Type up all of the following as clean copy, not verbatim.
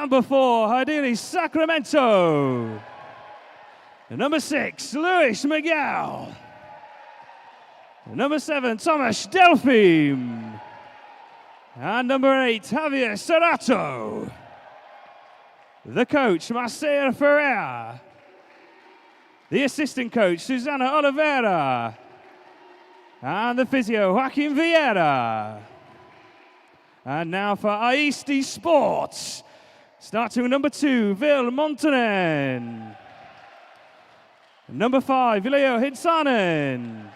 Number 4, Ideally Sacramento. Number 6, Luis Miguel. Number 7, Thomas Delphine. And number 8, Javier Serrato. The coach, Marcelo Ferreira. The assistant coach, Susana Oliveira. And the physio, Joaquin Vieira. And now for Aisti Sports. Starting with number 2, Vil Montanen. Number 5, Leo Hitsanen.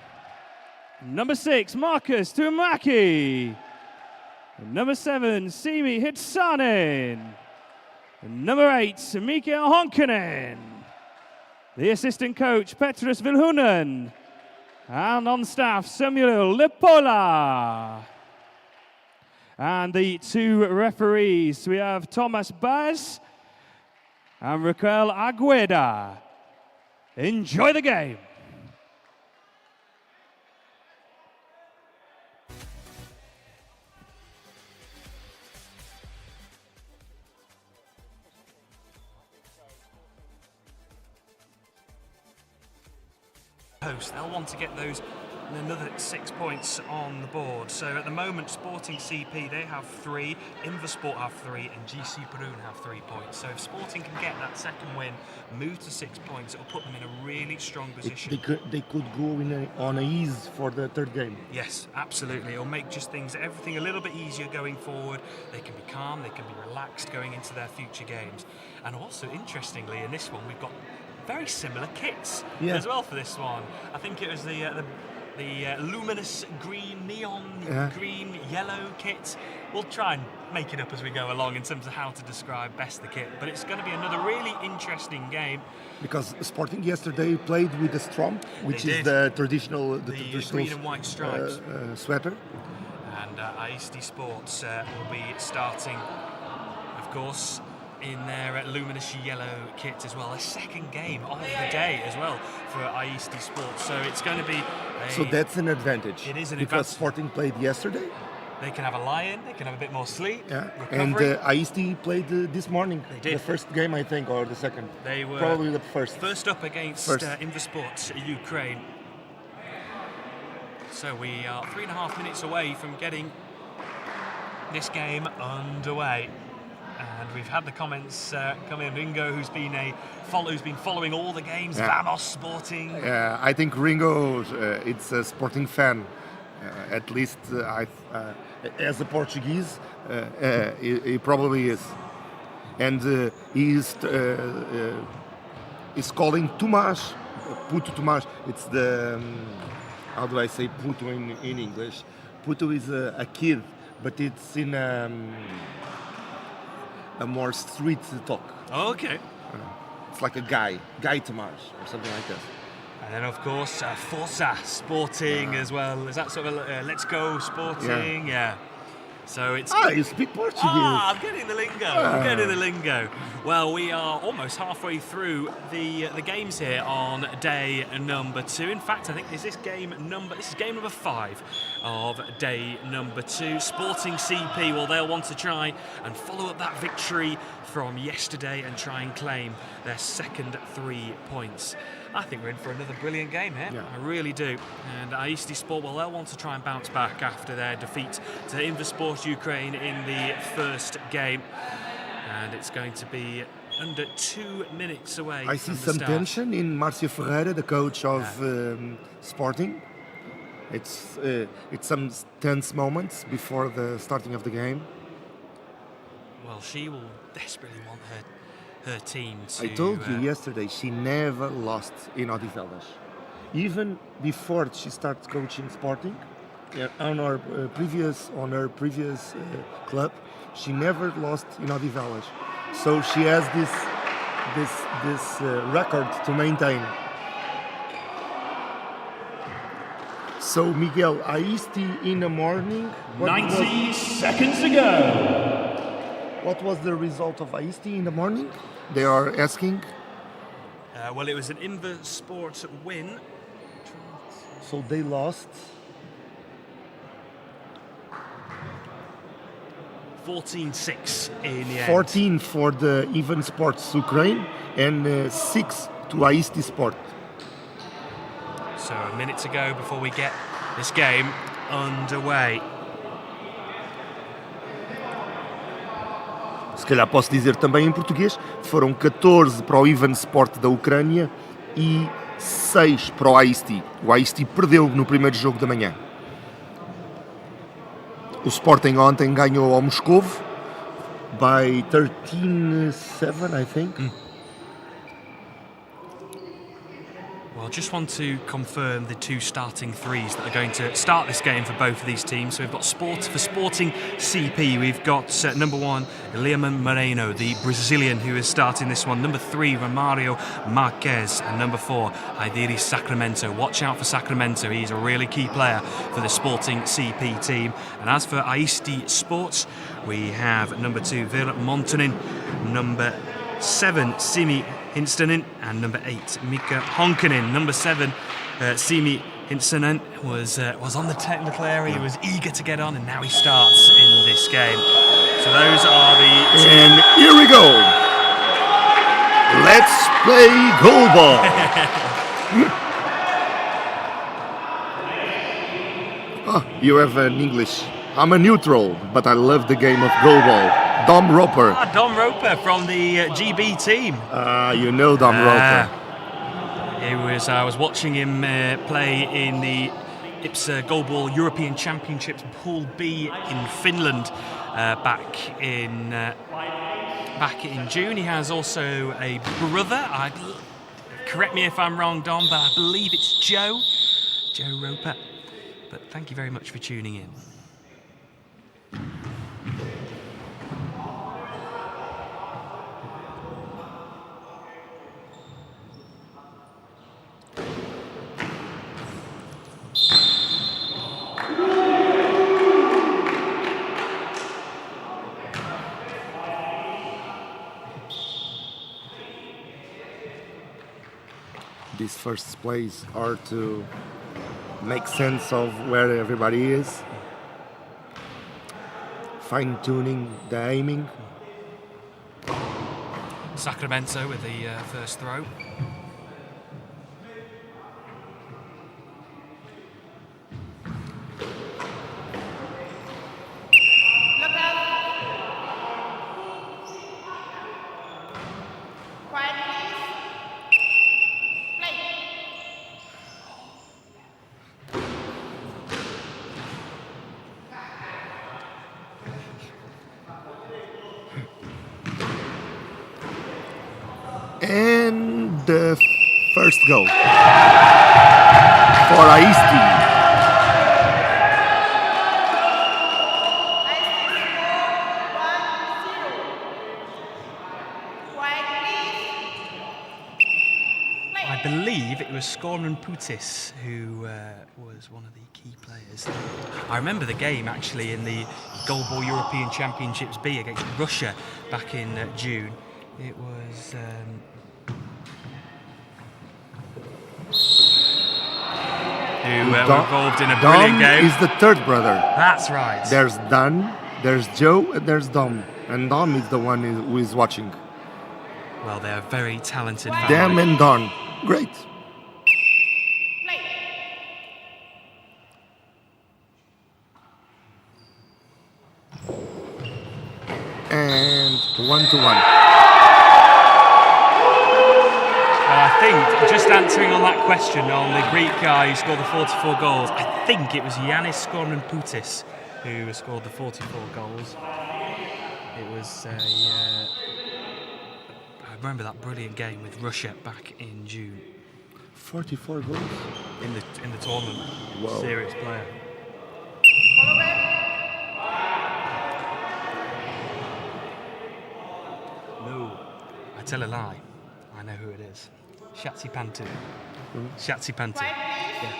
Number 6, Marcus Tuamaki. Number 7, Simi Hitsanen. Number 8, Mikael Honkanen. The assistant coach, Petrus Vilhunen. And on staff, Samuel Lipola. And the 2 referees, we have Thomas Baz and Raquel Agueda. Enjoy the game. Host, they'll want to get those another 6 points on the board. So at the moment, Sporting CP, they have 3, Inversport have 3, and GC Perun have 3 points. So if Sporting can get that second win, move to 6 points, it'll put them in a really strong position. They could go on a ease for the third game. Yes, absolutely. It'll make just everything a little bit easier going forward. They can be calm, they can be relaxed going into their future games. And also, interestingly, in this one, we've got very similar kits as well for this one. I think it was the luminous green, neon green, yellow kit. We'll try and make it up as we go along in terms of how to describe best the kit, but it's going to be another really interesting game. Because Sporting yesterday played with the Strump, which is the traditional green and white stripes sweater. And Aisti Sports will be starting, of course, in their luminous yellow kit as well. A second game of the day as well for Aisti Sports. So it's going to be so that's an advantage. It is an because advantage. Sporting played yesterday. They can have a lie-in, they can have a bit more sleep. Yeah. Recovery. And Aisti played this morning. They did. The first game, I think, or the second. They were probably the first. First up against Inversport Ukraine. So we are 3.5 minutes away from getting this game underway. And we've had the comments come in. Ringo, who's been following all the games. Vamos Sporting. I think Ringo, it's a Sporting fan. At least, as a Portuguese, he probably is. And he's calling Tomás, Puto Tomás. It's the how do I say Puto in English? Puto is a kid, but it's in a more street talk. Oh, okay. It's like a guy Tomás or something like that. And then, of course, Forza Sporting as well. Is that sort of Let's Go Sporting? Yeah. So it's... you speak Portuguese. I'm getting the lingo. I'm getting the lingo. Well, we are almost halfway through the games here on day number 2. In fact, I think this is game number 5 of day number 2. Sporting CP, well, they'll want to try and follow up that victory from yesterday and try and claim their second 3 points. I think we're in for another brilliant game here. Yeah. I really do. And Aisti Sport, well, they'll want to try and bounce back after their defeat to Inversport Ukraine in the first game. And it's going to be under 2 minutes away. I see some tension in Marcia Ferreira, the coach of Sporting. It's some tense moments before the starting of the game. Well, she will desperately want her team to... I told you yesterday, she never lost in Odivelas. Even before she started coaching Sporting, on her previous club, she never lost in Odivelas. So she has this record to maintain. So Miguel, Aisti in the morning. 90 seconds to go. What was the result of Aisti in the morning? They are asking. Well, it was an Inversport win. So they lost 14-6 in the end. 14 for the Even Sports Ukraine and 6 to Aisti Sport. So a minute to go before we get this game underway. Se calhar posso dizer também em português, foram 14 para o Even Sport da Ucrânia e 6 para o Aisti. O Aisti perdeu no primeiro jogo da manhã. O Sporting ontem ganhou ao Moscovo by 13-7, I think. Well, I just want to confirm the two starting threes that are going to start this game for both of these teams. So we've got for Sporting CP, we've got number 1, Liam Moreno, the Brazilian who is starting this one. Number 3, Romario Marquez. And number 4, Haidiri Sacramento. Watch out for Sacramento. He's a really key player for the Sporting CP team. And as for Aisti Sports, we have number 2, Vir Montonin, number 7, Simi Hinstonen, and number 8, Mika Honkanen. Number 7, Simi Hinstonen was on the technical area. He was eager to get on, and now he starts in this game. So those are the two. And here we go. Let's play goalball. You have an English. I'm a neutral, but I love the game of goalball. Dom Roper. Dom Roper from the GB team. You know Dom Roper. I was watching him play in the IPSA Goalball European Championships Pool B in Finland back in June. He has also a brother. Correct me if I'm wrong, Dom, but I believe it's Joe Roper. But thank you very much for tuning in. These first plays are to make sense of where everybody is, fine-tuning the aiming. Sacramento with the first throw. And the first goal for Aisti. I believe it was Skorman Putis who was one of the key players. I remember the game actually in the Goalball European Championships B against Russia back in June. It was who were involved in a brilliant game. Is the third brother. That's right. There's Dan, there's Joe, and there's Dom. And Dom is the one who is watching. Well, they're a very talented family. Dam and Don. Great. And 1-1. I think, just answering on that question, on the Greek guy who scored the 44 goals, I think it was Yannis Skorman Putis who scored the 44 goals. It was I remember that brilliant game with Russia back in June. 44 goals? In the tournament. Whoa. Serious player. No, I tell a lie. I know who it is. Shatsi Pantu. Shatsi Pantu. Yeah.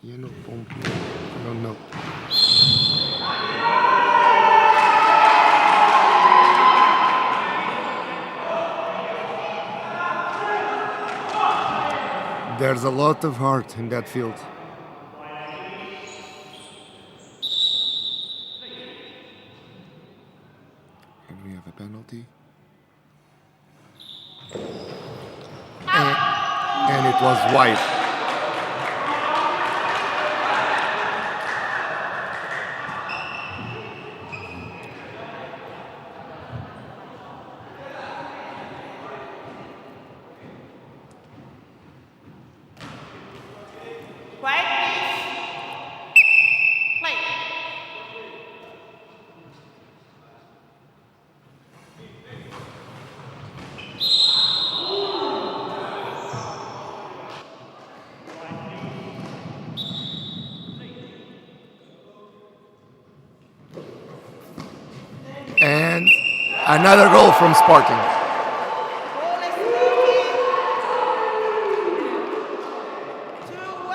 You know, I don't know. There's a lot of heart in that field. it was wide. Quiet, please. Play. And another goal from Sporting. Ball is moving. 2-1.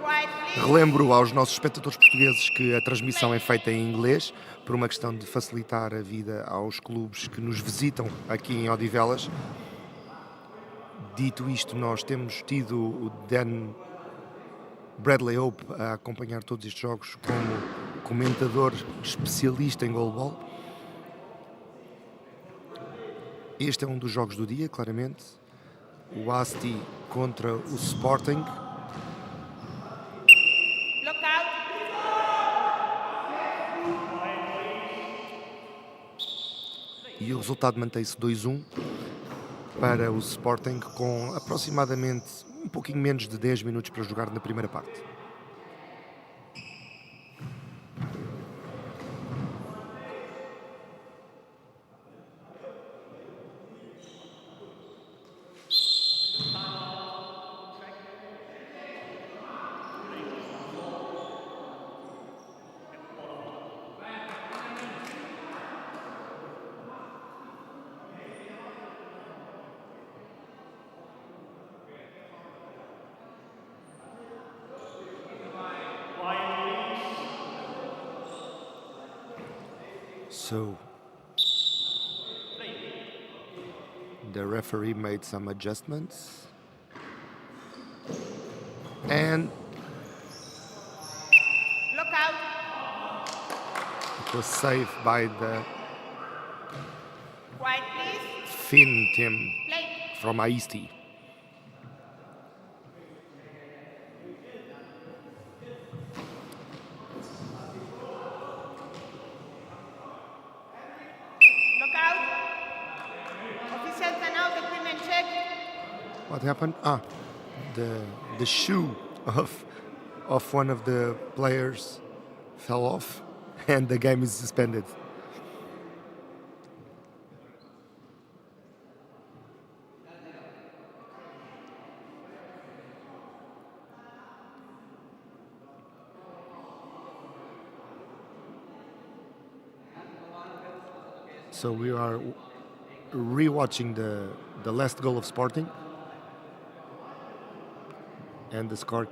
Quiet, please. Relembro aos nossos espectadores portugueses que a transmissão é feita em inglês por uma questão de facilitar a vida aos clubes que nos visitam aqui em Odivelas. Dito isto, nós temos tido o Dan Bradley Hope a acompanhar todos estes jogos como comentador especialista em goalball. Este é um dos jogos do dia, claramente. O Aisti contra o Sporting. Look out. E o resultado mantém-se 2-1 para o Sporting, com aproximadamente um pouquinho menos de 10 minutos para jogar na primeira parte. So the referee made some adjustments and Look out. it was saved by the Quiet, please. Finn team Play. from Aisti. Look out. Official timeout. Equipment check. What happened? The shoe of one of the players fell off and the game is suspended. So we are rewatching the last goal of Sporting, and the score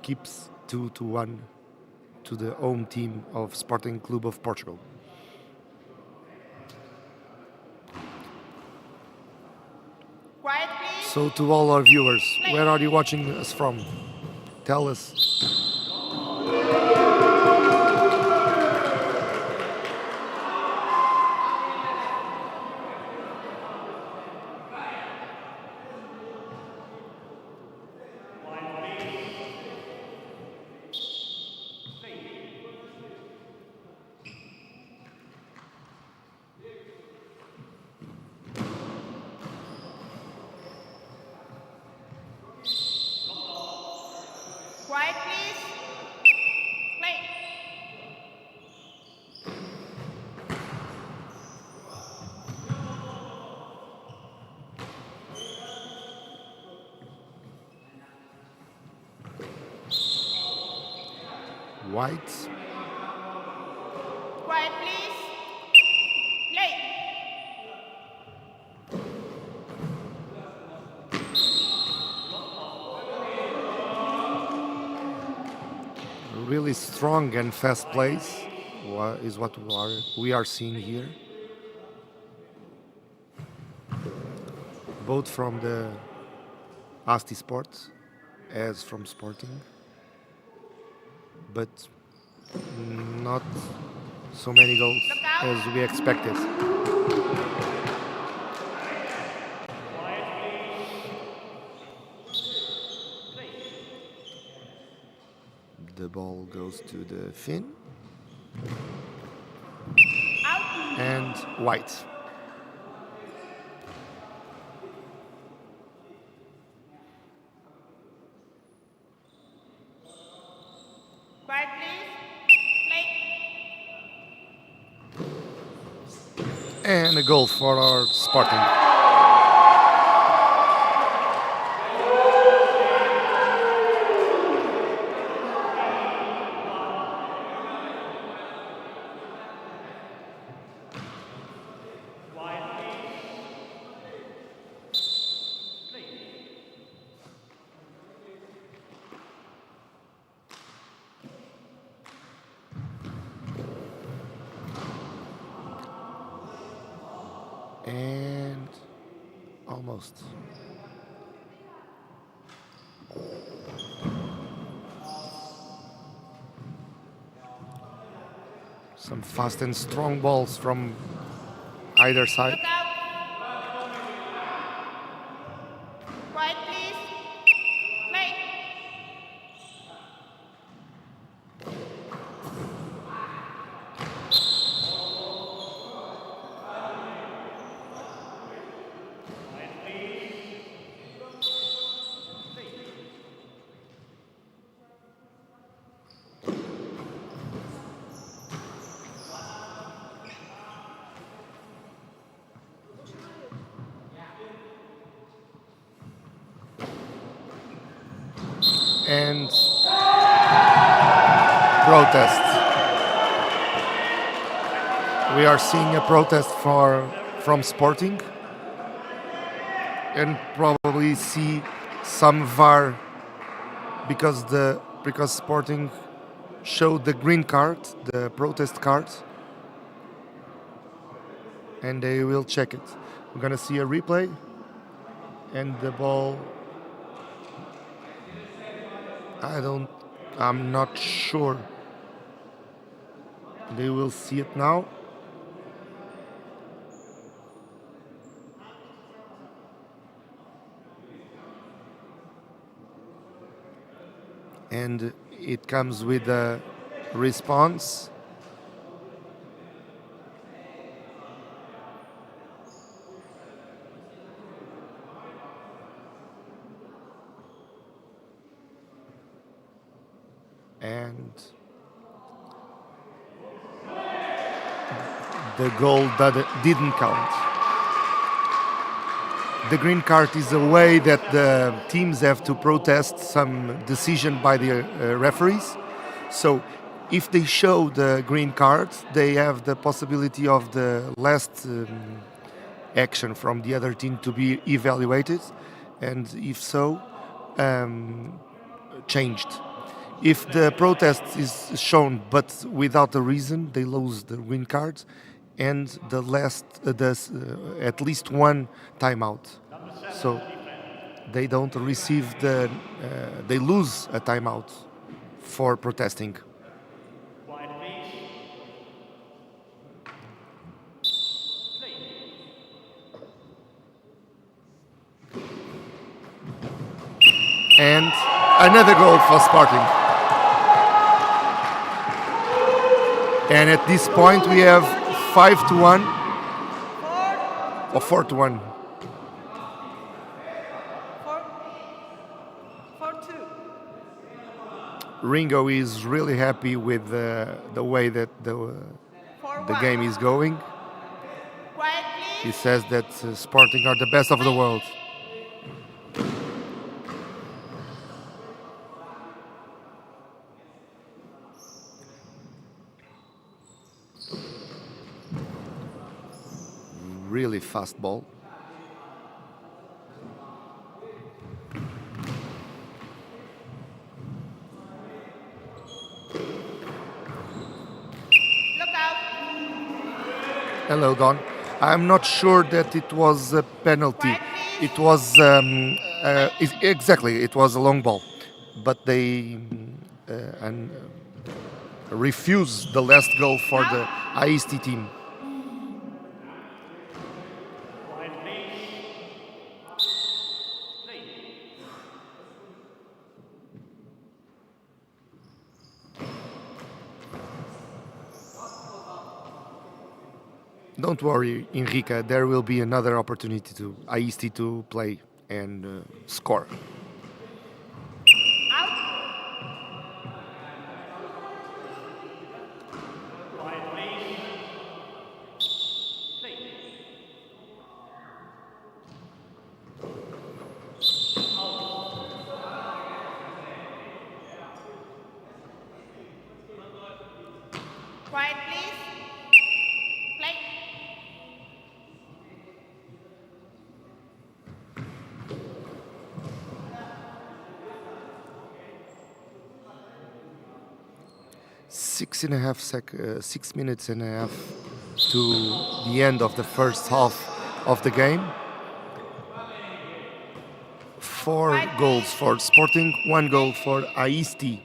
keeps 2-1 to the home team of Sporting Club of Portugal. Quiet, please. So to all our viewers, where are you watching us from? Tell us. Quiet, please. Play. White. Quiet, please. Play. Really strong and fast plays is what we are seeing here. Both from the Aisti Sports as from Sporting, but not so many goals as we expected. The ball goes to the fin. Out. And white. Quiet, please. Play. And a goal for our Sporting. And almost. Some fast and strong balls from either side. Look out. Quiet, please. Play. And protest. We are seeing a protest from Sporting, and probably see some VAR because Sporting showed the green card, the protest card, and they will check it. We're gonna see a replay, and the ball. I'm not sure. They will see it now. And it comes with a response. And the goal that didn't count. The green card is a way that the teams have to protest some decision by the referees. So if they show the green card, they have the possibility of the last action from the other team to be evaluated, and if so, changed. If the protest is shown but without a reason, they lose the green card and at least one timeout. So they don't receive they lose a timeout for protesting. And another goal for Sporting. And at this point we have 5-1 or 4-1. 4-2. Ringo is really happy with the way that the game is going. Quiet, He please. says that Sporting are the best of the world. Really fast ball. Look out. Hello, Don. I'm not sure that it was a penalty. It was exactly. It was a long ball, but they refused the last goal for the Aisti team. Don't worry, Enrique. There will be another opportunity to Aisti to play and score. Quiet, please. Play. Six minutes and a half to the end of the first half of the game. 4 goals for Sporting, 1 goal for Aisti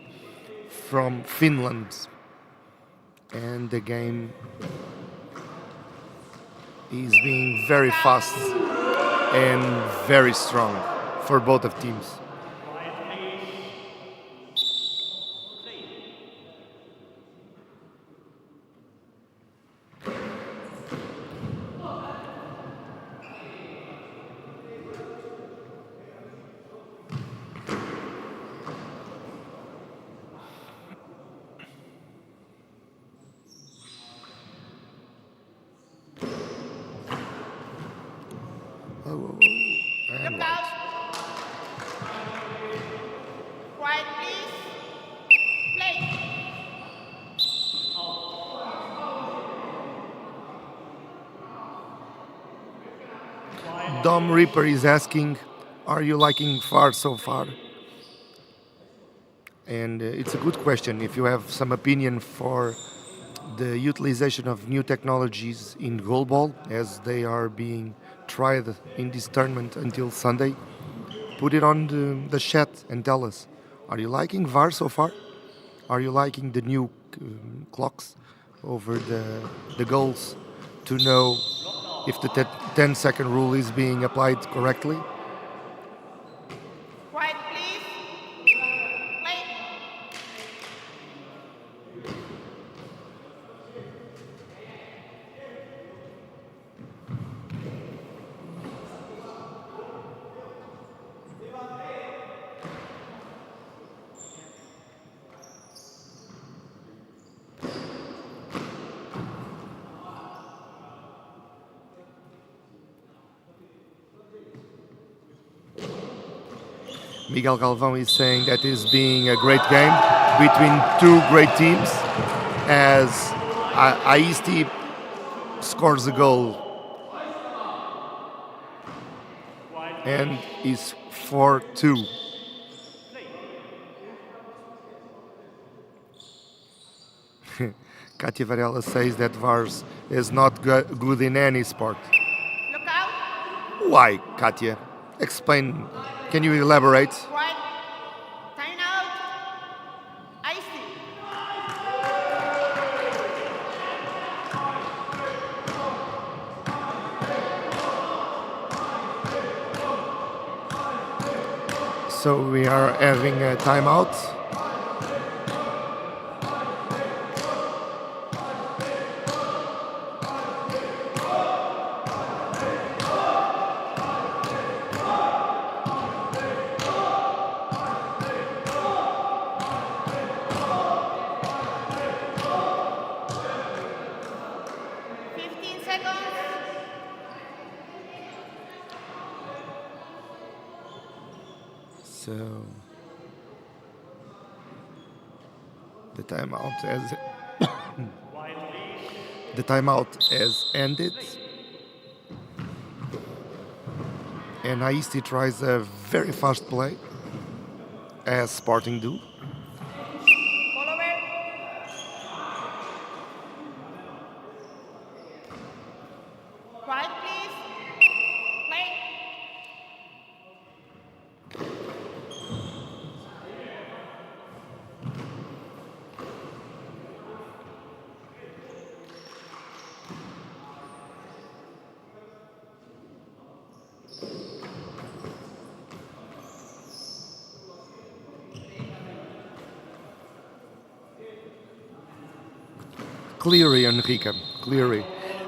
from Finland. And the game is being very fast and very strong for both of teams. And Look out. Quiet, please. Play. Dom Reaper is asking, are you liking VAR so far? And it's a good question. If you have some opinion for the utilization of new technologies in goalball as they are being tried in this tournament until Sunday, put it on the chat and tell us. Are you liking VAR so far? Are you liking the new clocks over the goals to know if the 10-second rule is being applied correctly? Quiet, please. Play. Miguel Galvão is saying that is being a great game between two great teams as Aisti scores a goal and is 4-2. Katia Varela says that VARs is not good in any sport. Look out. Why, Katia? Explain. Can you elaborate? Quiet. Time out. Aisti. So we are having a timeout. So the timeout has ended, and Aisti tries a very fast play, as Sporting do. Follower. Quiet, please. Play. Cleary, Enrique, cleary.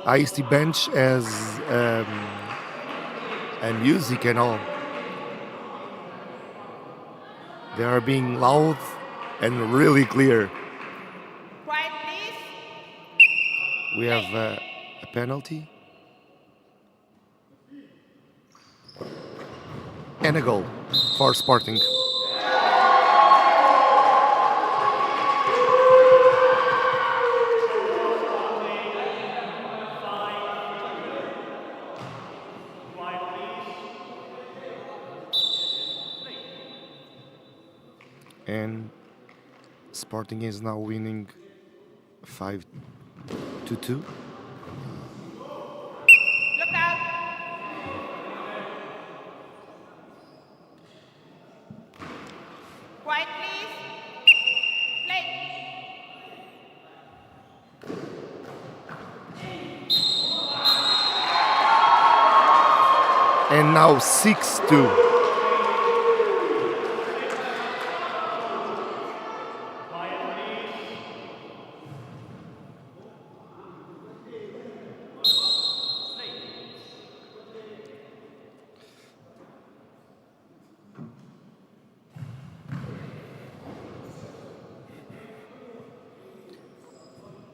Aisti bench has and music and all. They are being loud and really clear. Quiet, please. We have a penalty and a goal for Sporting. And Sporting is now winning 5-2. Look out. Quiet, please. Play. And now 6-2.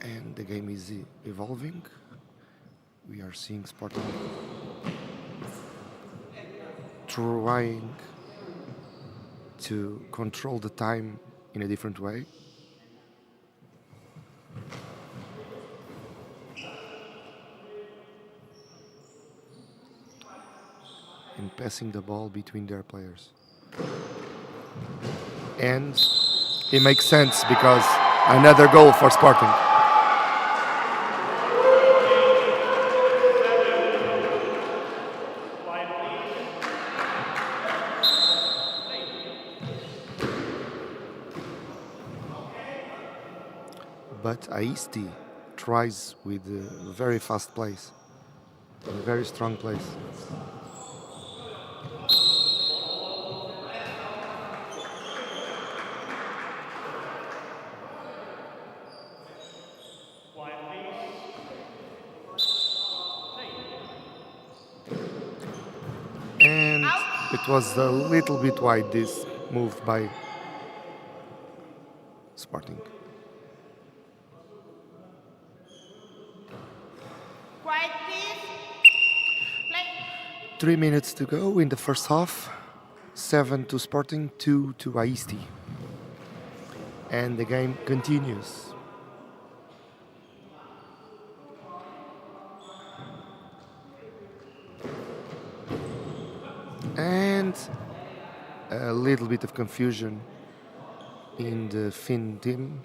And the game is evolving. We are seeing Sporting trying to control the time in a different way. And passing the ball between their players. And it makes sense because another goal for Sporting. But Aisti tries with a very fast plays, a very strong plays. And it was a little bit wide, this move by Sporting. Quiet, please. Play. 3 minutes to go in the first half. 7 to Sporting, 2 to Aisti. And the game continues. And a little bit of confusion in the Finn team.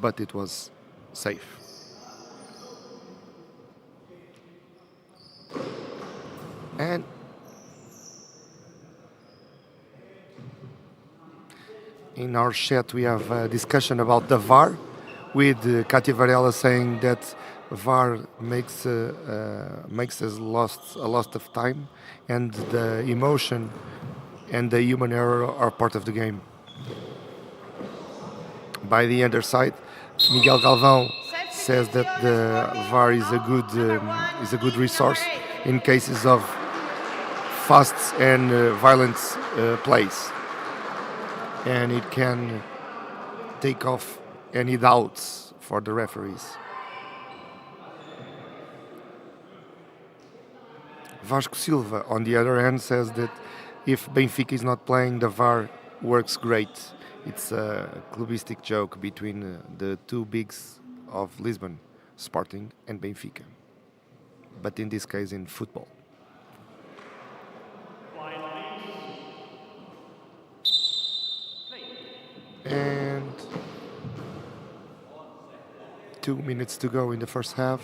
But it was safe. And in our chat we have a discussion about the VAR with Katia Varela saying that VAR makes us a loss of time, and the emotion and the human error are part of the game. By the other side, Miguel Galvão says that the VAR is a good resource in cases of fast and violent plays, and it can take off any doubts for the referees. Vasco Silva, on the other hand, says that if Benfica is not playing, the VAR works great. It's a clubistic joke between the two bigs of Lisbon, Sporting and Benfica. But in this case, in football. And 2 minutes to go in the first half.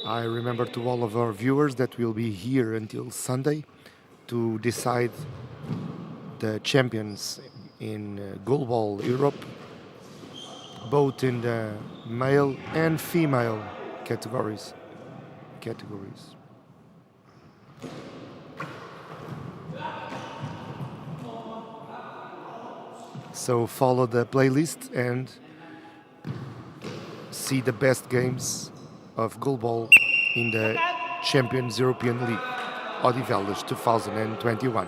I remember to all of our viewers that we'll be here until Sunday to decide the champions in goalball Europe, both in the male and female categories. So follow the playlist and see the best games of goalball in the Champions European League, Odivelas 2021.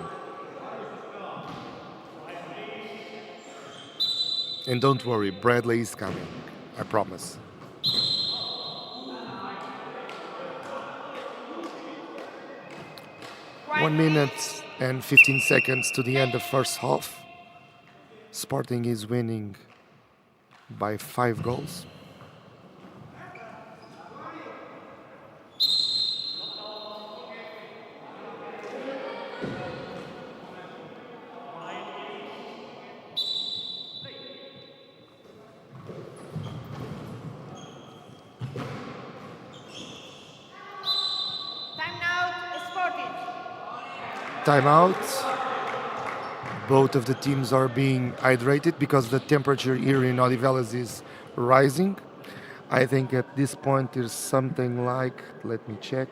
And don't worry, Bradley is coming, I promise. Quiet, 1 minute please. and 15 seconds to the end of first half. Sporting is winning by 5 goals. Time out, Sporting. Timeout. Both of the teams are being hydrated because the temperature here in Odivelas is rising. I think at this point there's something like, let me check.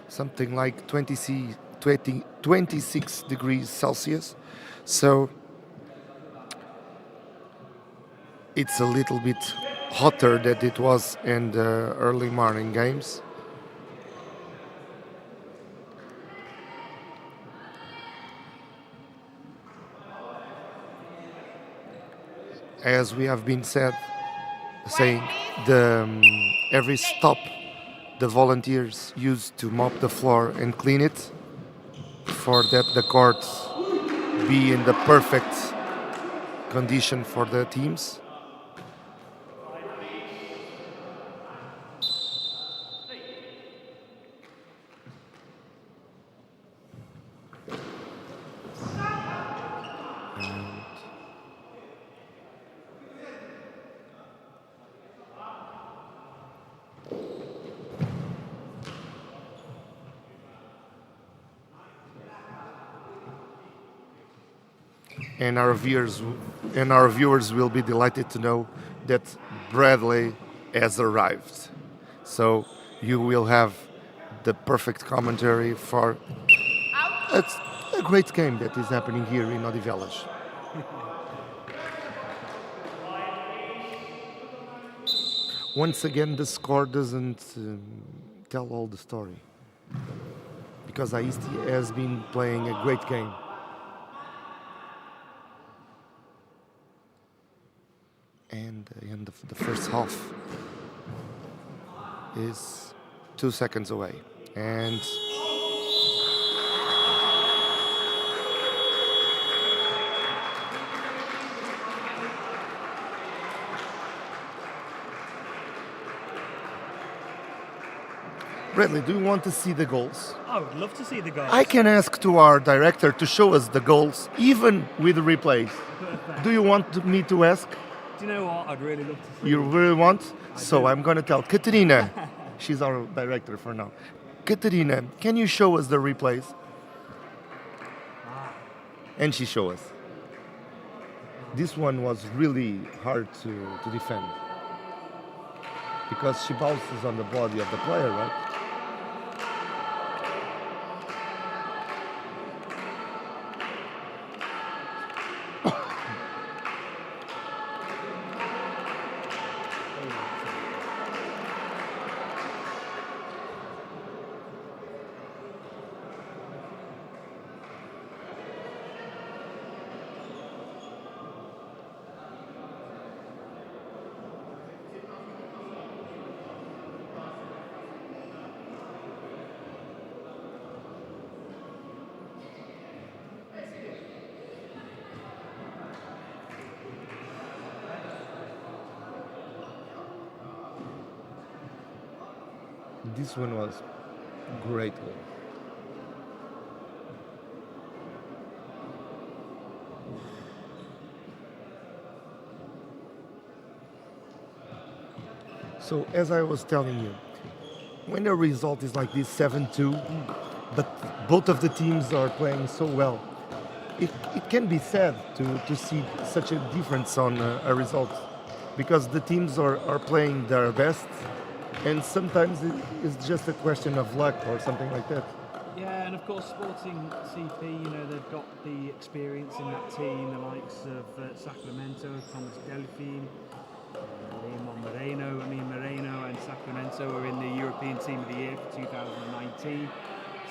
Something like 26 degrees Celsius. So it's a little bit hotter than it was in the early morning games. As we have been saying, every stop the volunteers use to mop the floor and clean it for that the court be in the perfect condition for the teams. And our viewers will be delighted to know that Bradley has arrived. So you will have the perfect commentary for it's a great game that is happening here in Odivelas. Once again, the score doesn't tell all the story because Aisti has been playing a great game. And the end of the first half is 2 seconds away. And Bradley, do you want to see the goals? I would love to see the goals. I can ask to our director to show us the goals, even with the replays. Do you want me to ask? Do you know what? I'd really love to see. You really want? So do. I'm going to tell Katerina. She's our director for now. Katerina, can you show us the replays? And she show us. This one was really hard to defend because she bounces on the body of the player, right? This one was great goal. So as I was telling you, when the result is like this 7-2, but both of the teams are playing so well, it can be sad to see such a difference on a result, because the teams are playing their best, and sometimes it's just a question of luck or something like that. Yeah, and of course, Sporting CP, they've got the experience in that team, the likes of Sacramento, Thomas Delphine, Moreno and Sacramento are in the European Team of the Year for 2019.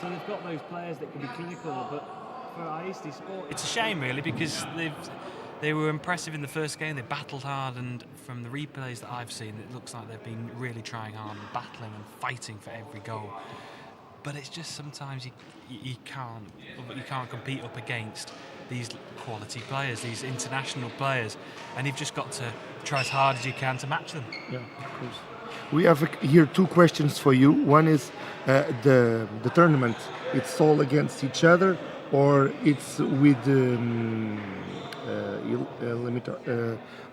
So they've got those players that can be clinical, but for Aisti Sport, It's a shame, really, because they were impressive in the first game. They battled hard, and from the replays that I've seen, it looks like they've been really trying hard and battling and fighting for every goal. But it's just sometimes you can't compete up against these quality players, these international players, and you've just got to try as hard as you can to match them. Yeah, of course. We have here two questions for you. One is the tournament. It's all against each other, or it's with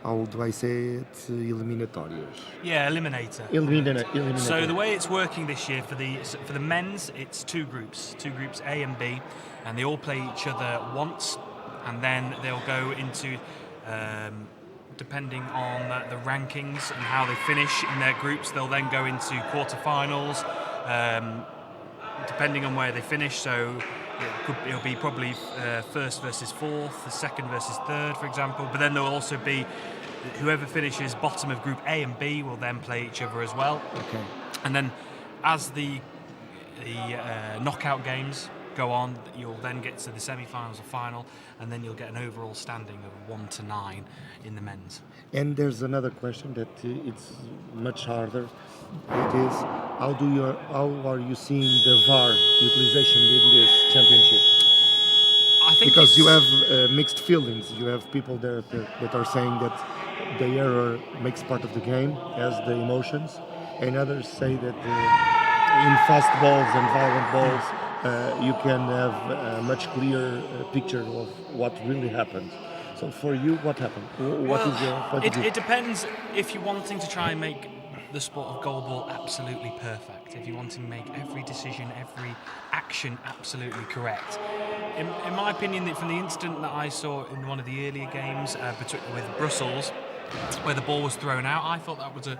how do I say it? Eliminatórios. Yeah, eliminator. Eliminator. So the way it's working this year for the men's, it's two groups A and B, and they all play each other once, and then they'll go into, depending on the rankings and how they finish in their groups, they'll then go into quarterfinals, depending on where they finish. So it'll be probably first versus fourth, the second versus third, for example. But then there'll also be whoever finishes bottom of Group A and B will then play each other as well. Okay. And then as the knockout games go on, you'll then get to the semi-finals or final, and then you'll get an overall standing of 1 to 9 in the men's. And there's another question that it's much harder. It is how are you seeing the VAR utilization in this championship? I think Because you have mixed feelings. You have people there that are saying that the error makes part of the game, as the emotions, and others say that in fast balls and violent balls, you can have a much clearer picture of what really happened. So for you, what happened? What is your point of view? It depends if you're wanting to try and make the sport of goalball absolutely perfect, if you're wanting to make every decision, every action absolutely correct. In my opinion, from the incident that I saw in one of the earlier games with Brussels, where the ball was thrown out, I thought that was a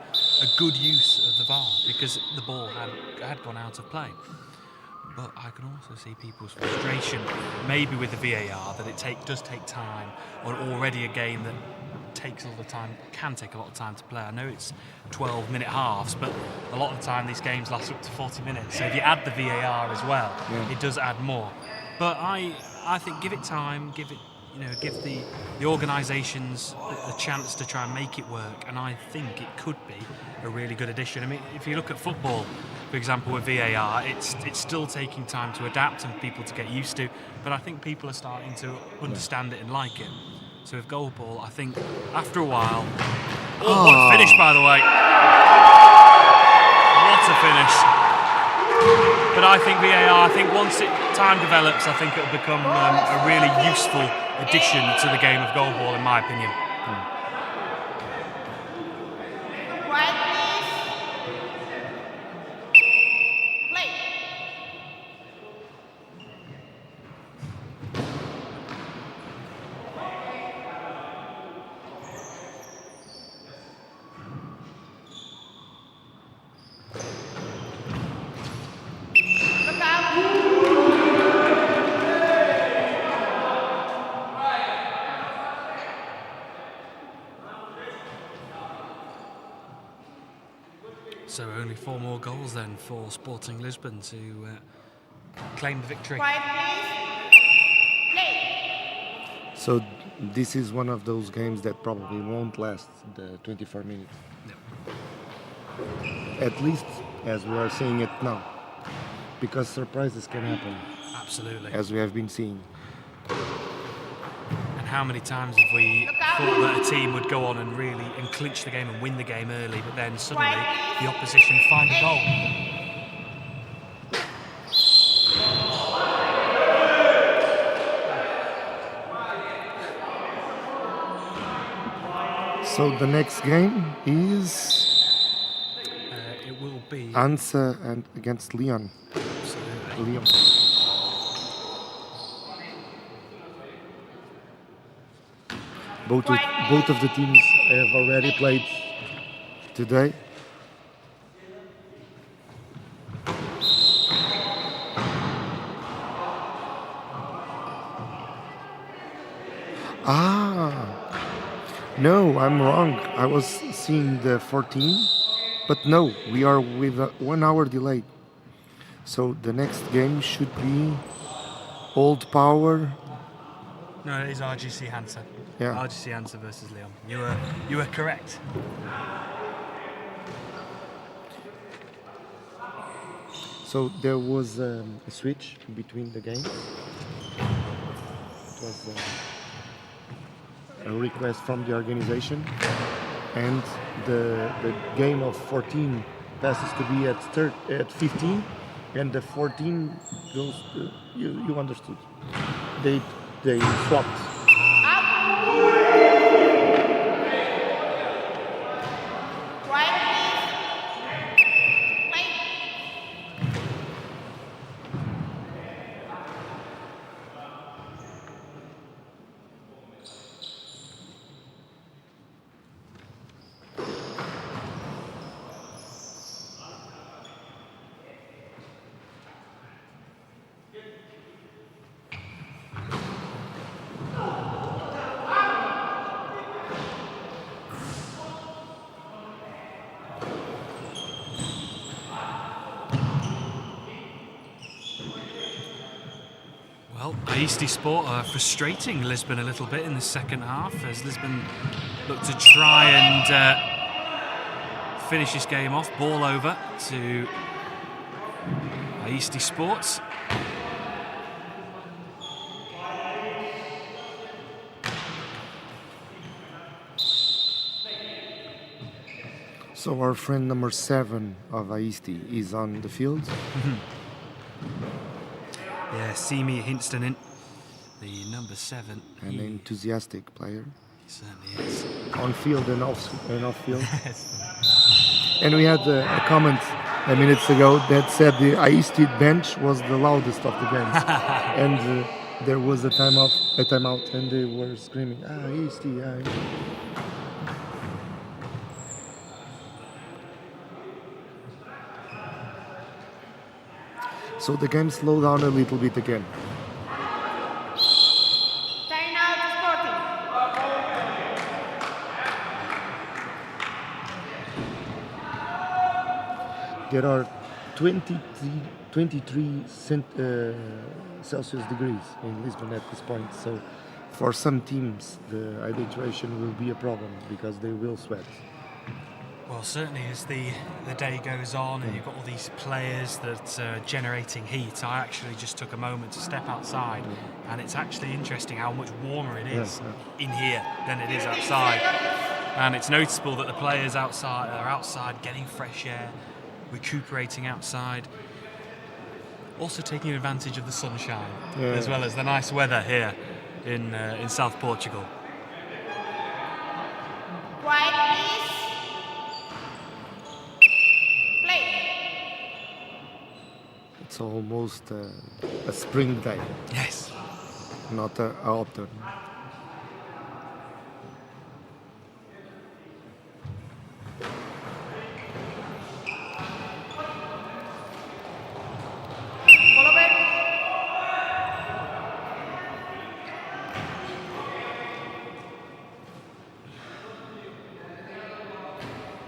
good use of the VAR, because the ball had gone out of play. But I can also see people's frustration, maybe with the VAR, that it does take time, or already a game that can take a lot of time to play. I know it's 12-minute halves, but a lot of the time these games last up to 40 minutes. So if you add the VAR as well, it does add more. But I think give it time, give the organisations a chance to try and make it work, and I think it could be a really good addition. I mean, if you look at football, for example, with VAR, it's still taking time to adapt and people to get used to, but I think people are starting to understand it and like it. So with goalball, I think after a while... what a finish, by the way! What a finish! But I think VAR, once time develops, I think it'll become a really useful addition to the game of goalball, in my opinion. Quiet, please. Play. Look out. So only 4 more goals then for Sporting Lisbon to claim the victory. Quiet, please. Play. So this is one of those games that probably won't last the 24 minutes. No. At least as we are seeing it now. Because surprises can happen, Absolutely. as we have been seeing. And how many times have we thought that a team would go on and clinch the game and win the game early, but then suddenly the opposition find a goal? So the next game is could be. Ansa and against Leon. Absolutely. Leon. Both of the teams have already played today. No, I'm wrong. I was seeing the 14, but no, we are with a 1 hour delay. So the next game should be Old Power. No, it is RGC Hansa. Yeah. RGC Hansa versus Leon. You were correct. So there was a switch between the games. It was a request from the organization, and the game of 14 passes to be at 15, and the 14 goes to, you understood. They swapped. Well, Aisti Sport are frustrating Lisbon a little bit in the second half as Lisbon look to try and finish this game off. Ball over to Aisti Sports. So our friend number 7 of Aisti is on the field. Yeah, Simi Hinstonen, the number 7. An enthusiastic player. He certainly is. On field and off field. Yes. And we had a comment minutes ago that said the Aisti bench was the loudest of the games. And there was a timeout, and they were screaming, Aisti, Aisti. So the game slowed down a little bit again. Timeout Sporting. There are 23 Celsius degrees in Lisbon at this point. So for some teams, the hydration will be a problem because they will sweat. Well, certainly as the day goes on and you've got all these players that are generating heat, I actually just took a moment to step outside, and it's actually interesting how much warmer it is in here than it is outside. And it's noticeable that the players outside are outside getting fresh air, recuperating outside, also taking advantage of the sunshine as well as the nice weather here in South Portugal. Quiet, please. Play. It's almost a spring day, Yes. not a autumn. Follow back.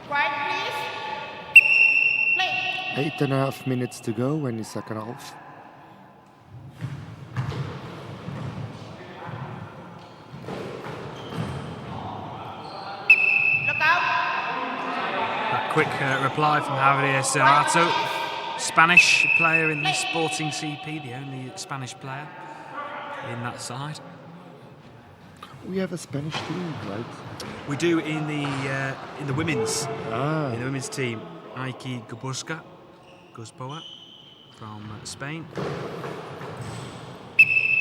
Quiet, please. Play. 8.5 minutes to go in the second half. Look out. That quick reply from Javier Serrato, Spanish player in the Sporting CP, the only Spanish player in that side. We have a Spanish team, right? We do in the women's Ah, in the women's team. Aiki Guzboa from Spain.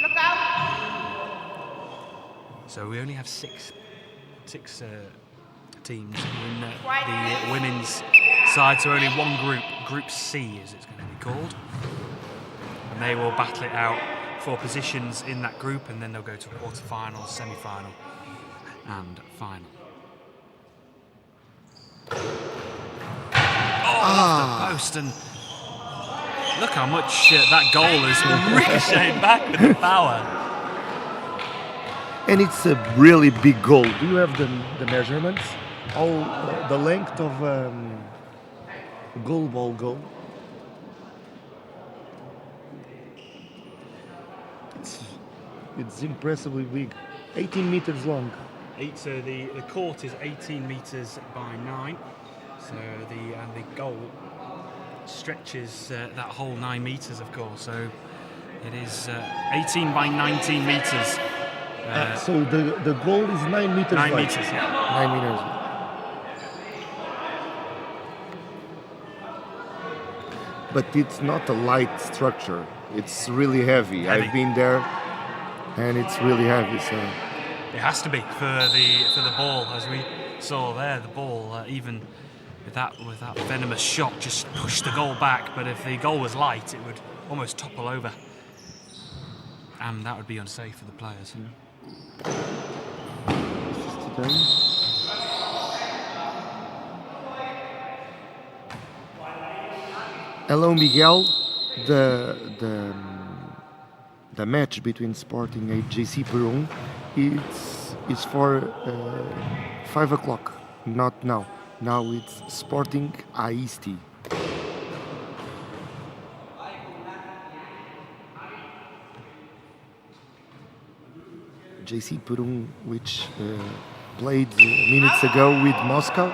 Look out. So we only have six teams in the White. women's sides are only one group, Group C as it's going to be called. And they will battle it out for positions in that group, and then they'll go to quarter-final, semi-final and final. Off the post, and look how much that goal has ricocheted back with the power. And it's a really big goal. Do you have the measurements? All the length of goal. It's impressively big. 18 meters long. So the court is 18 meters by 9. So the goal stretches that whole 9 meters, of course. So it is 18 by 19 meters. So the goal is 9 meters 9 wide. meters, yeah. 9 meters. But it's not a light structure. It's really heavy. I've been there, and it's really heavy. So it has to be for the ball, as we saw there. The ball, even with that venomous shot, just pushed the goal back. But if the goal was light, it would almost topple over, and that would be unsafe for the players. Hello, Miguel. The match between Sporting and JC Peron is for 5 o'clock. Not now. Now it's Sporting Aisti. JC Peron, which played minutes ago with Moscow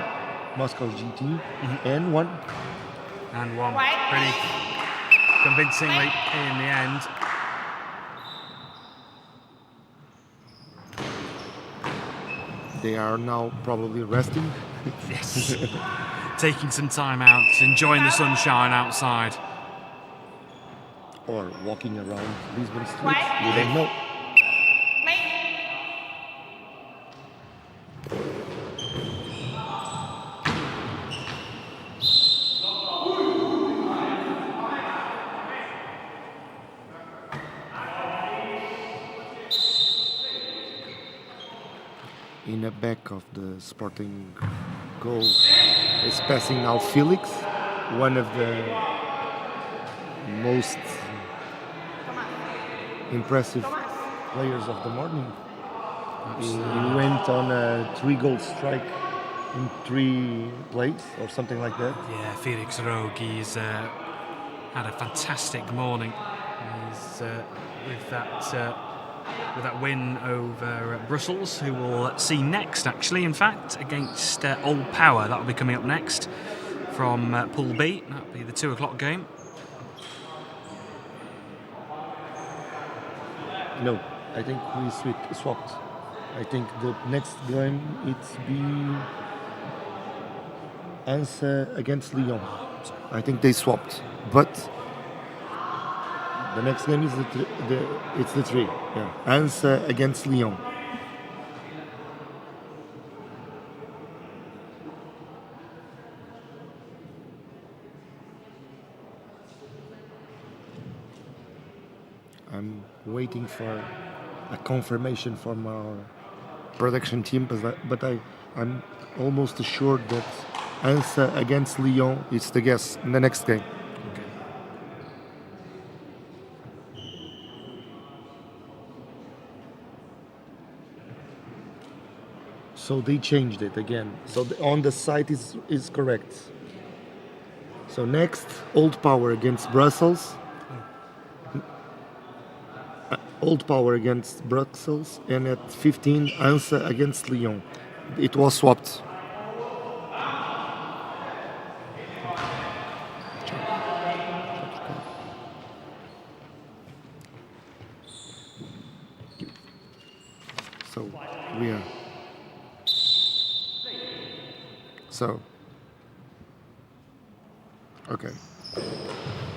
GT, and won. And won pretty convincingly in the end. They are now probably resting. Yes. Taking some time out, enjoying the sunshine outside. Or walking around Lisbon streets. We don't know. In the back of the Sporting goal is passing now Felix, one of the most impressive players of the morning. He went on a 3-goal strike in 3 plays or something like that. Yeah, Felix Rogue, he's had a fantastic morning. He's with that win over Brussels, who we'll see next, actually, in fact, against Old Power. That'll be coming up next from Pool B. That'll be the 2 o'clock game. No, I think we swapped. I think the next game it's be Anse against Lyon. I think they swapped, but the next game is it's the 3. Yeah, Anse against Lyon. I'm waiting for a confirmation from our production team, but I'm almost assured that Anse against Lyon is the guess in the next game. So they changed it again. So on the site is correct. So next, Old Power against Brussels. Old Power against Brussels, and at 15, Anse against Lyon. It was swapped. So we are. So, okay.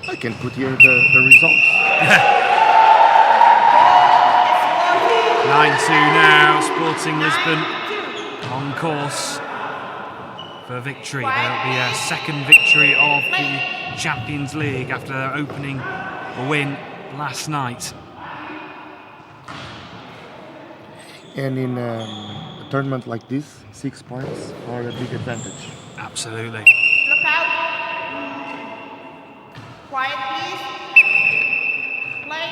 I can put here the results. 9-2 now, Sporting Lisbon on course for victory. There'll be a second victory of the Champions League after their opening win last night. And in a tournament like this, 6 points are a big advantage. Absolutely. Look out. Quiet, please. Play.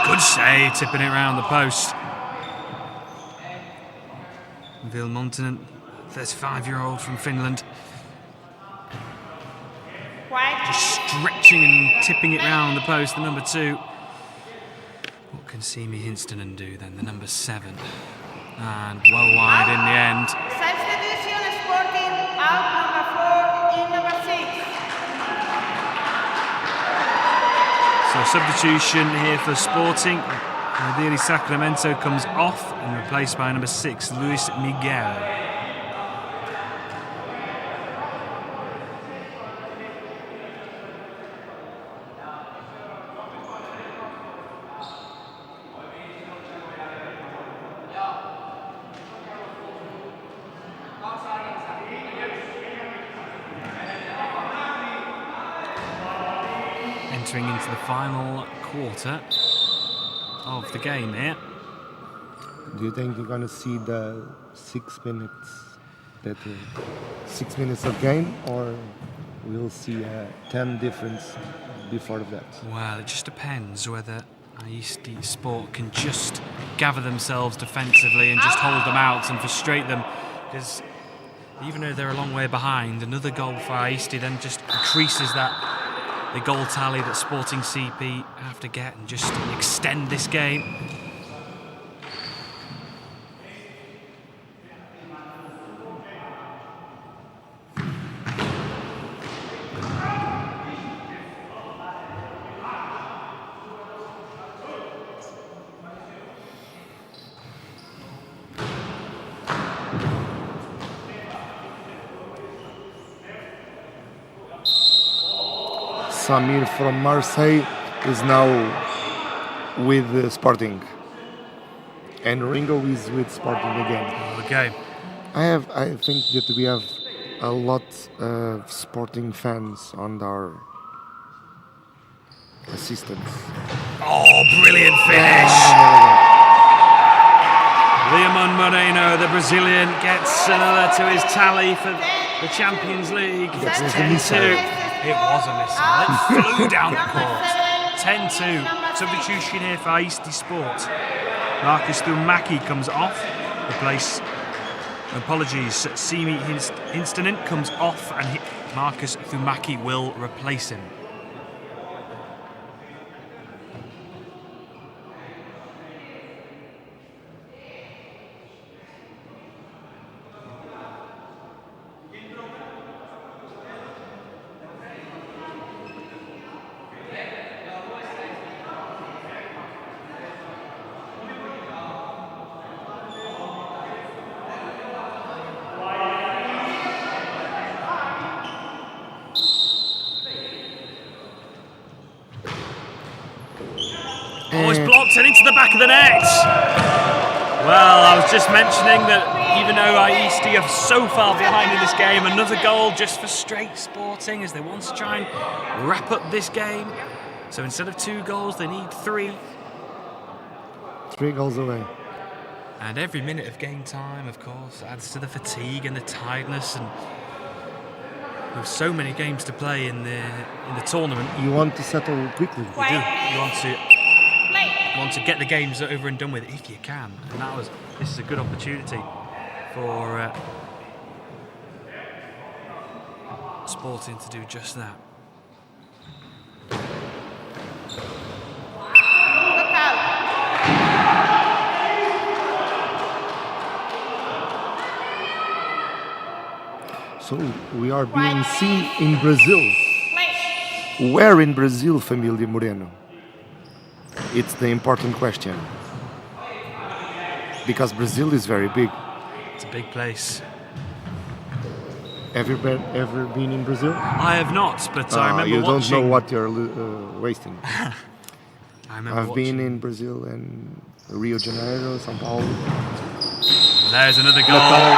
Good save, tipping it round the post. Vilmontanen, 35-year-old from Finland, Quiet, just please. stretching and tipping it round the post, the number 2. What can Simi Hinstonen do then, the number 7? And well wide in the end. Substitution Sporting out number 4 in number 6. So substitution here for Sporting. Ideally Sacramento comes off and replaced by number 6, Luis Miguel. Entering into the final quarter of the game here. Do you think you're gonna see the 6 minutes, 6 minutes of game, or we'll see a 10 difference before that? Well, it just depends whether Aisti Sport can just gather themselves defensively and just hold them out and frustrate them, because even though they're a long way behind, another goal for Aisti then just increases the goal tally that Sporting CP have to get and just extend this game. Samir from Marseille is now with Sporting, and Ringo is with Sporting again. Okay. I think that we have a lot of Sporting fans on our assistants. Oh, brilliant finish! Leomon Moreno, the Brazilian, gets another to his tally for the Champions League. It's was a 10-2. missile. It was a missile. It flew down the court. 10-2. Substitution here for Aisti Sport. Marcus Thumaki comes off. Simi Hinstonen comes off, and Marcus Thumaki will replace him. Oh, it's blocked and into the back of the net. Well, I was just mentioning that even though Aisti are so far behind in this game, another goal just for straight Sporting as they want to try and wrap up this game. So instead of 2 goals, they need 3. 3 goals away. And every minute of game time, of course, adds to the fatigue and the tiredness. And with so many games to play in the tournament, You want to settle quickly. you do. You want to get the games over and done with if you can. And this is a good opportunity for Sporting to do just that. Look out. So we are being seen in Brazil. Play. Where in Brazil, Família Moreno? It's the important question. Because Brazil is very big. It's a big place. ever been in Brazil? I have not, but I remember you watching. don't know what you're wasting. I remember I've watching. been in Brazil and Rio de Janeiro, São Paulo. There's another goal. Natal.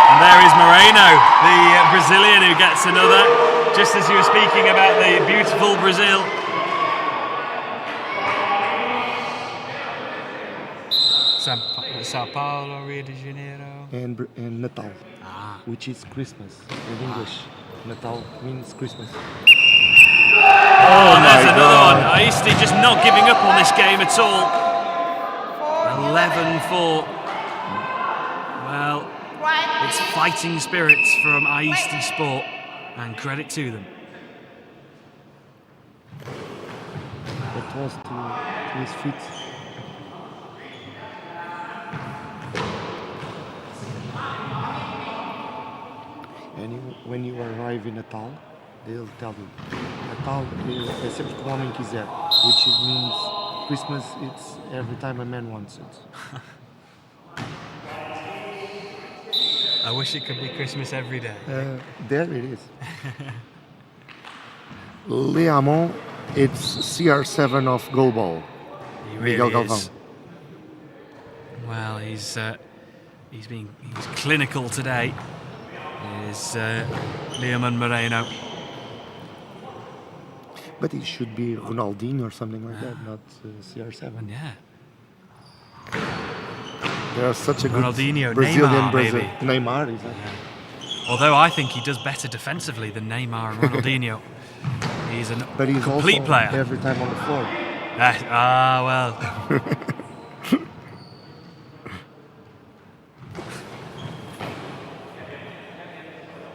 And there is Moreno, the Brazilian, who gets another. Just as you were speaking about the beautiful Brazil. Sao Paulo, Rio de Janeiro. And Natal, Ah. which is Christmas in English. Natal means Christmas. Oh, and there's another one. Aisti just not giving up on this game at all. 11-4. Well, it's fighting spirits from Aisti Sport, and credit to them. That was to his feet. And when you arrive in Natal, they'll tell you, Natal é sempre que o homem quiser, which means Christmas, it's every time a man wants it. I wish it could be Christmas every day. There it is. Leamon, it's CR7 of goalball. He Miguel really Galvão. is. Well, he's clinical today. Is Leamon Moreno. But it should be Ronaldinho or something like that, not CR7. Yeah. They are such a Ronaldinho, good Brazilian Neymar, Brazil. maybe. Neymar, is that? Although I think he does better defensively than Neymar and Ronaldinho. He's a But he's complete also player. every time on the floor. Well.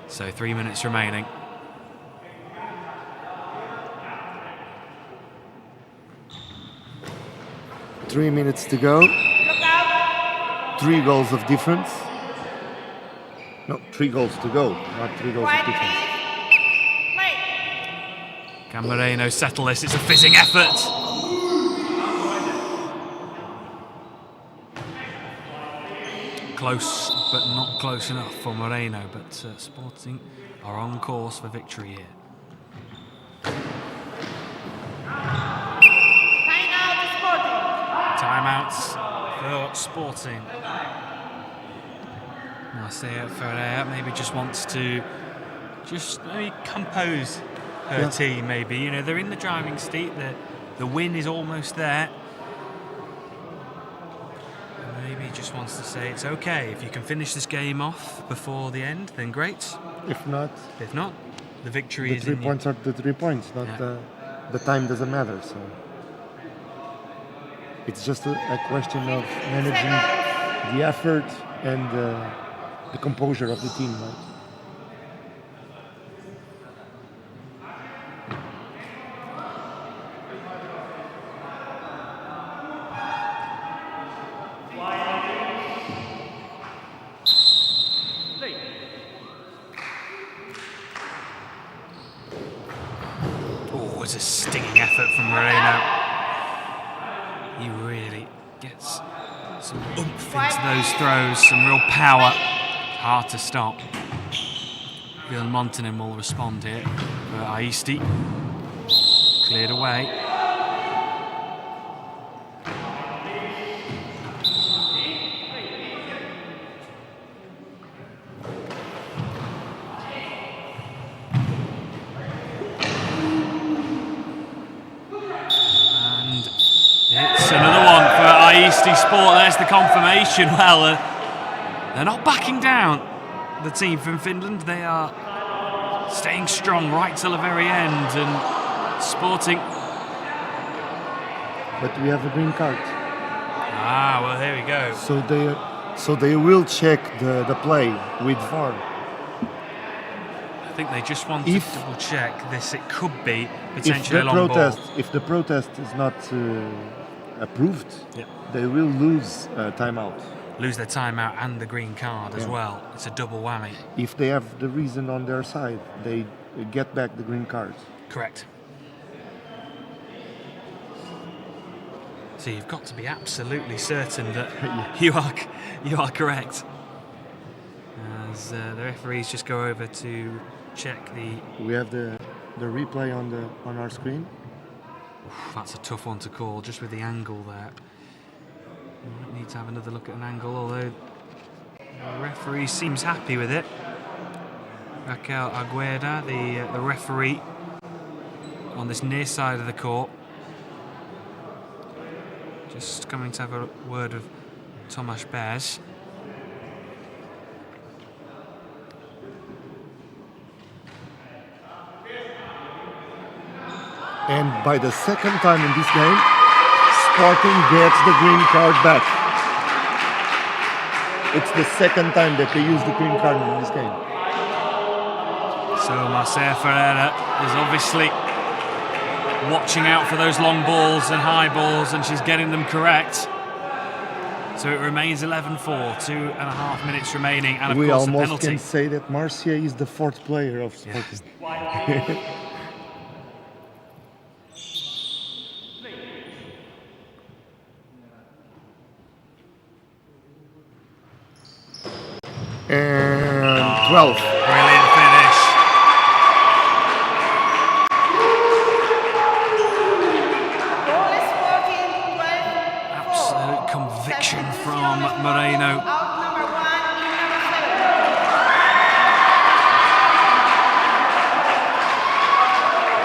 So 3 minutes remaining. Three minutes to go. 3 goals of difference. No, 3 goals to go, not 3 goals of difference. Can Moreno settle this? It's a fizzing effort. Close, but not close enough for Moreno. But Sporting are on course for victory here. Timeouts for Sporting. Marcia Ferreira maybe just wants to maybe compose her team. Maybe, you know, they're in the driving seat. The win is almost there. Maybe just wants to say it's okay if you can finish this game off before the end. Then great. If not, the victory the is 3 in points are the 3 points. Not the time doesn't matter. So it's just a question of managing the effort and the composure of the team, right? Oh, it's a stinging effort from Moreno. He really gets some oomph into those throws, some real power. Hard to stop. Vil Montanen will respond here. Aisti cleared away. It's another one for Aisti Sport. There's the confirmation. Well, they're not backing down, the team from Finland. They are staying strong right till the very end. And Sporting. But we have a green card. Well, here we go. So they will check the play with VAR. I think they just want to double check this. It could be potentially a long ball. If the protest is not approved, they will lose timeout. Lose their timeout and the green card as well. It's a double whammy. If they have the reason on their side, they get back the green card. Correct. So you've got to be absolutely certain that you are correct. As the referees just go over to check the... We have the replay on our screen. Oof, that's a tough one to call, just with the angle there. We might need to have another look at an angle, although the referee seems happy with it. Raquel Agueda, the referee on this near side of the court. Just coming to have a word with Tomasz Bez. And by the second time in this game, Sporting gets the green card back. It's the second time that they use the green card in this game. So Marcela Ferreira is obviously watching out for those long balls and high balls, and she's getting them correct. So it remains 11-4, 2.5 minutes remaining, and of We course the almost penalty. can say that Marcia is the fourth player of Sporting. Yeah. And 12. Brilliant finish. Goal Sporting 12. Absolute conviction from Moreno. Out number 1 in number 7.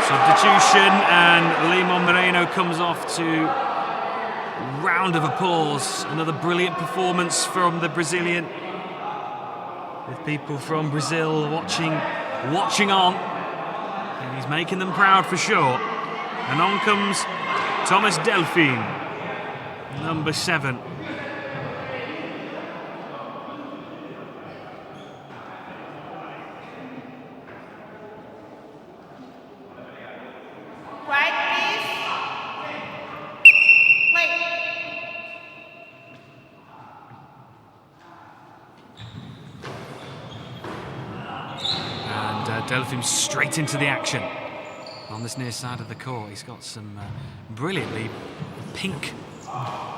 Substitution, and Limon Moreno comes off to round of applause. Another brilliant performance from the Brazilian, with people from Brazil watching on, and he's making them proud for sure. And on comes Thomas Delphine, number 7. Right, please. Play. And Delphine straight into the action on this near side of the court. He's got some brilliantly pink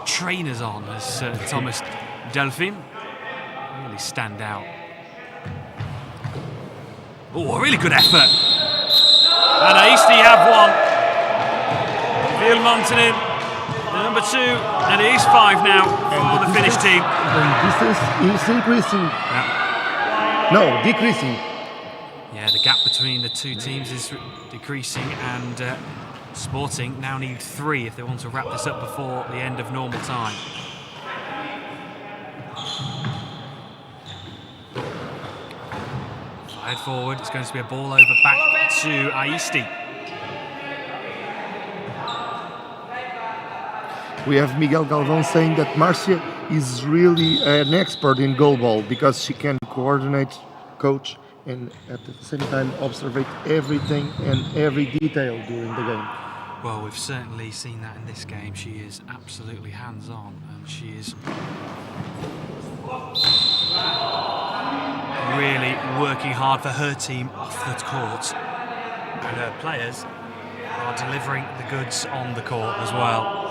trainers on, as Thomas Delphine. Really stand out. Oh, a really good effort. And Aisti have one. Vilmontanen, number 2, and it is 5 now for the Finnish team. The distance is increasing. Yeah. No, decreasing. Yeah, the gap between the two teams is decreasing, and Sporting now need 3 if they want to wrap this up before the end of normal time. Fired forward, it's going to be a ball over back to Aisti. We have Miguel Galvão saying that Marcia is really an expert in goal ball because she can coordinate, coach, and at the same time observe everything and every detail during the game. Well, we've certainly seen that in this game. She is absolutely hands-on, and she is really working hard for her team off the court. And her players are delivering the goods on the court as well.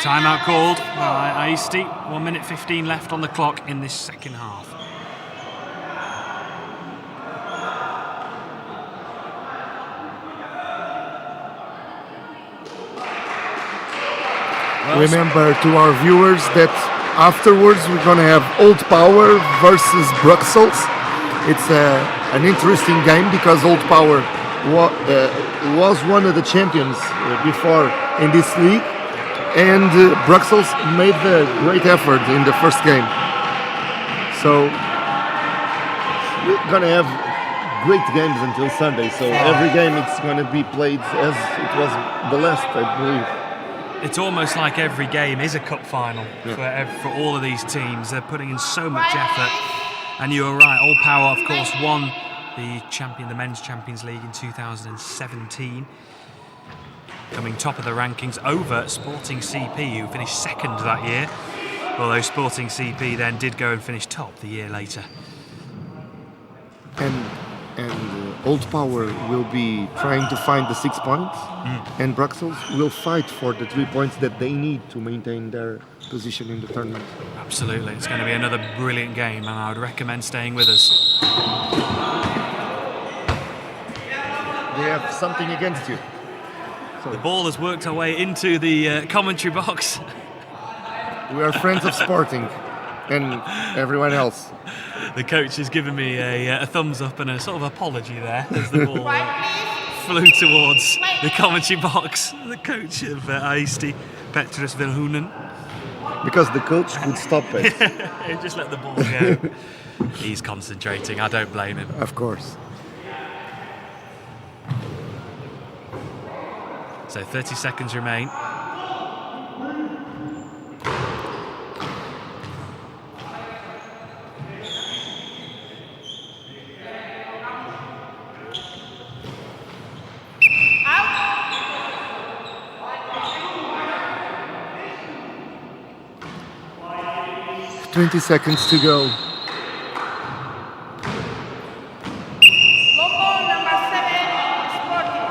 Timeout called by Aisti. 1 minute 15 left on the clock in this second half. Well, remember to our viewers that afterwards we're going to have Old Power versus Bruxelles. It's an interesting game because Old Power was one of the champions before in this league. And Bruxelles made a great effort in the first game. So we're going to have great games until Sunday. So every game it's going to be played as it was the last, I believe. It's almost like every game is a cup final for all of these teams. They're putting in so much effort. And you are right, Old Power, of course, won the Men's Champions League in 2017. coming top of the rankings over Sporting CP, who finished second that year, although Sporting CP then did go and finish top the year later. And Old Power will be trying to find the 6 points, and Bruxelles will fight for the 3 points that they need to maintain their position in the tournament. Absolutely, it's going to be another brilliant game, and I would recommend staying with us. They have something against you. The ball has worked our way into the commentary box. We are friends of Sporting and everyone else. The coach has given me a thumbs up and a sort of apology there as the ball Right, please. flew towards the commentary box. The coach of Aisti, Petrus Vilhunen. Because the coach could stop it. He just let the ball go. He's concentrating, I don't blame him. Of course. So 30 seconds remain. Out. 20 seconds to go. Low ball number 7, Sporting.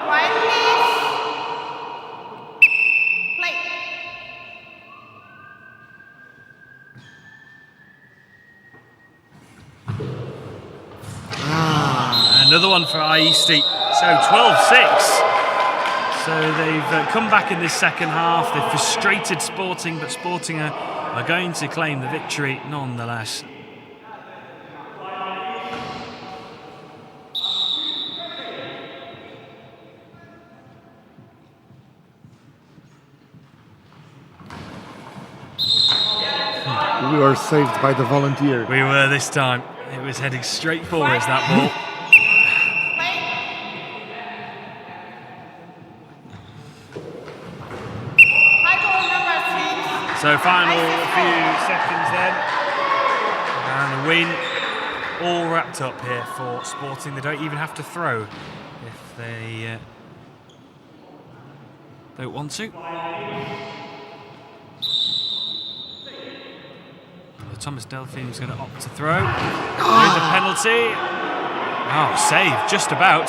Quiet, please. Play. Another one for Aisti. So 12-6. So they've come back in this second half. They've frustrated Sporting, but Sporting are going to claim the victory nonetheless. We were saved by the volunteer. We were this time. It was heading straight for us, that ball. Play. High ball number 6. So final few seconds then. And a win all wrapped up here for Sporting. They don't even have to throw if they don't want to. Thomas Delphine's going to opt to throw. With a penalty. Oh, save, just about.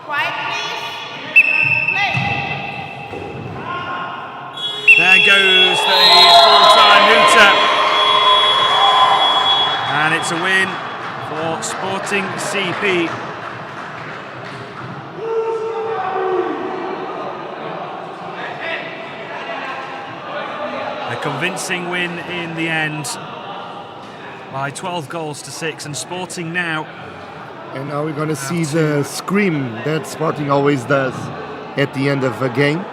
Quiet, please. Play. There goes the full-time hooter. And it's a win for Sporting CP. A convincing win in the end by 12 goals to 6, and Sporting now. And now we're going to see the scream that Sporting always does at the end of a game.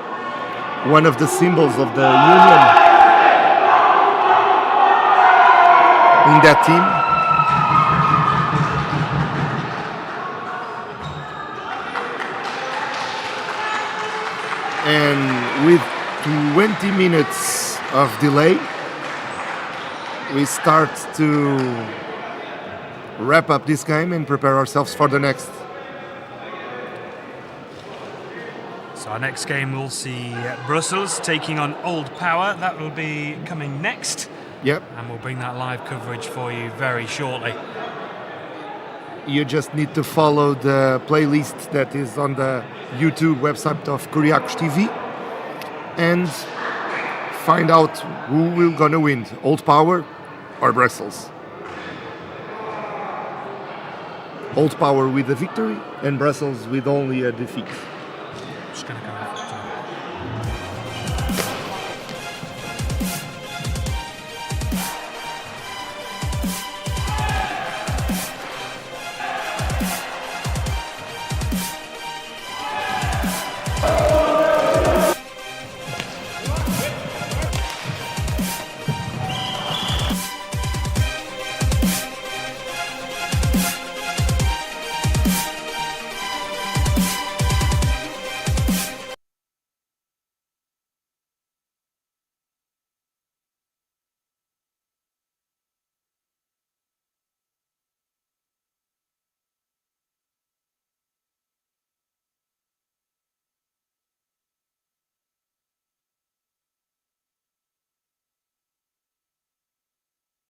One of the symbols of the union in that team. And with 20 minutes of delay, we start to wrap up this game and prepare ourselves for the next. So our next game we'll see Brussels taking on Old Power. That will be coming next. Yep. And we'll bring that live coverage for you very shortly. You just need to follow the playlist that is on the YouTube website of KuriakosTV and find out who will gonna win, Old Power or Brussels. Old Power with a victory and Brussels with only a defeat.